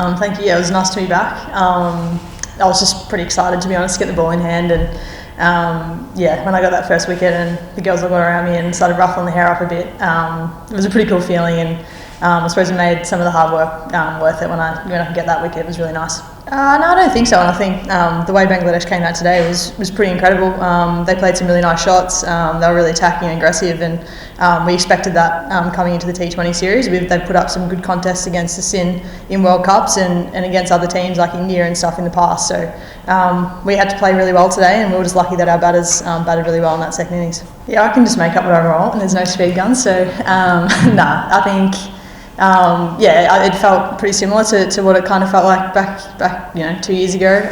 Thank you. Yeah, it was nice to be back. I was just pretty excited, to be honest, to get the ball in hand, and when I got that first wicket and the girls all got around me and started ruffling the hair up a bit, it was a pretty cool feeling, and I suppose it made some of the hard work worth it when I could get that wicket. It was really nice. No, I don't think so, and I think the way Bangladesh came out today was pretty incredible. They played some really nice shots. They were really attacking and aggressive, and we expected that coming into the T20 series. They put up some good contests against us in World Cups and against other teams like India and stuff in the past. So we had to play really well today, and we were just lucky that our batters batted really well in that second innings. Yeah, I can just make up whatever I want, and there's no speed guns. So I think. It felt pretty similar to what it kind of felt like back 2 years ago.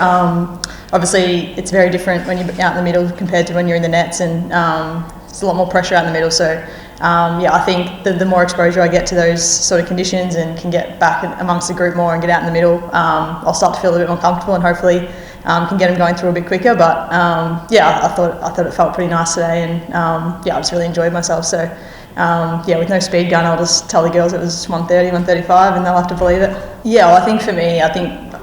Obviously, it's very different when you're out in the middle compared to when you're in the nets, and there's a lot more pressure out in the middle. So, I think the more exposure I get to those sort of conditions and can get back amongst the group more and get out in the middle, I'll start to feel a bit more comfortable and hopefully can get them going through a bit quicker. But I thought it felt pretty nice today, and I just really enjoyed myself. So. With no speed gun, I'll just tell the girls it was 130, 135, and they'll have to believe it. Yeah, well, I think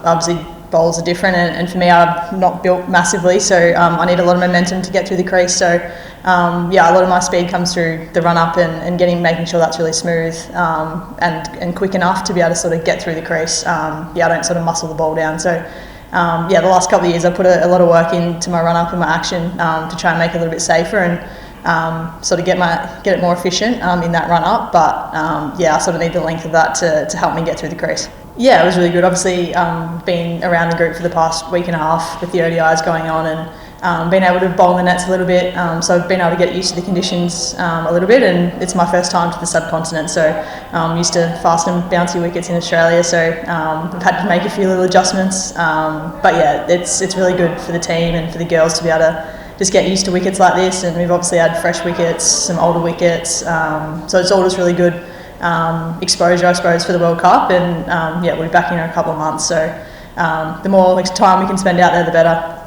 obviously bowls are different, and for me, I'm not built massively, so I need a lot of momentum to get through the crease. So, a lot of my speed comes through the run-up and making sure that's really smooth and quick enough to be able to sort of get through the crease. I don't sort of muscle the ball down. So, the last couple of years, I put a lot of work into my run-up and my action to try and make it a little bit safer and sort of get it more efficient in that run up, but I sort of need the length of that to help me get through the crease. Yeah, it was really good. Obviously, been around the group for the past week and a half with the ODIs going on, and being able to bowl in the nets a little bit, so I've been able to get used to the conditions a little bit, and it's my first time to the subcontinent, so I'm used to fast and bouncy wickets in Australia, so I've had to make a few little adjustments, but yeah, it's really good for the team and for the girls to be able to just get used to wickets like this, and we've obviously had fresh wickets, some older wickets, so it's all just really good exposure, I suppose, for the World Cup, and we'll be back in a couple of months, so the more time we can spend out there, the better.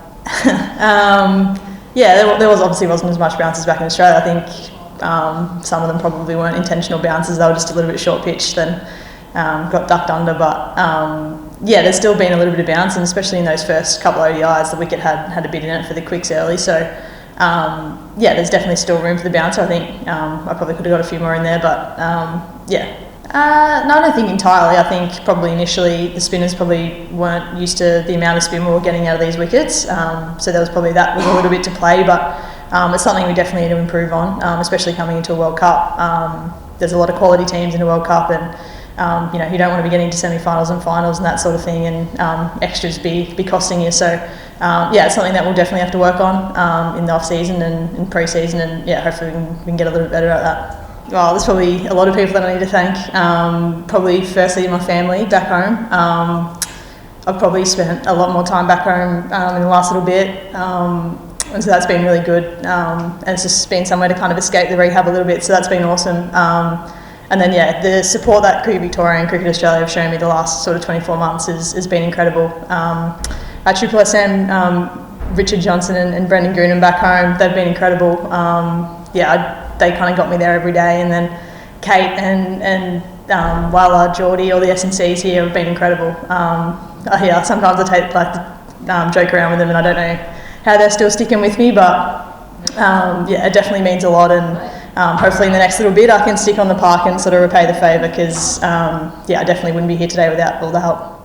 There wasn't as much bounces back in Australia. I think some of them probably weren't intentional bounces, they were just a little bit short pitch, then got ducked under, but there's still been a little bit of bounce, and especially in those first couple of ODIs, the wicket had a bit in it for the quicks early, so there's definitely still room for the bouncer. I think I probably could have got a few more in there, but no, I don't think entirely. I think probably initially the spinners probably weren't used to the amount of spin we were getting out of these wickets, so there was probably that was a little bit to play, but it's something we definitely need to improve on, especially coming into a World Cup. There's a lot of quality teams in a World Cup, and you don't want to be getting to semi-finals and finals and that sort of thing, and extras be costing you. So, it's something that we'll definitely have to work on in the off-season and in pre-season, and hopefully we can get a little bit better at that. Well, there's probably a lot of people that I need to thank. Probably firstly my family back home. I've probably spent a lot more time back home in the last little bit, and so that's been really good. And it's just been somewhere to kind of escape the rehab a little bit, so that's been awesome. And then, the support that Cricket Victoria and Cricket Australia have shown me the last sort of 24 months has been incredible. At Triple SM, Richard Johnson and Brendan Goonan back home, they've been incredible. They kind of got me there every day. And then Kate and Wala, Geordie, all the S&Cs here have been incredible. Sometimes I joke around with them, and I don't know how they're still sticking with me, but it definitely means a lot, and hopefully in the next little bit I can stick on the park and sort of repay the favour, because I definitely wouldn't be here today without all the help.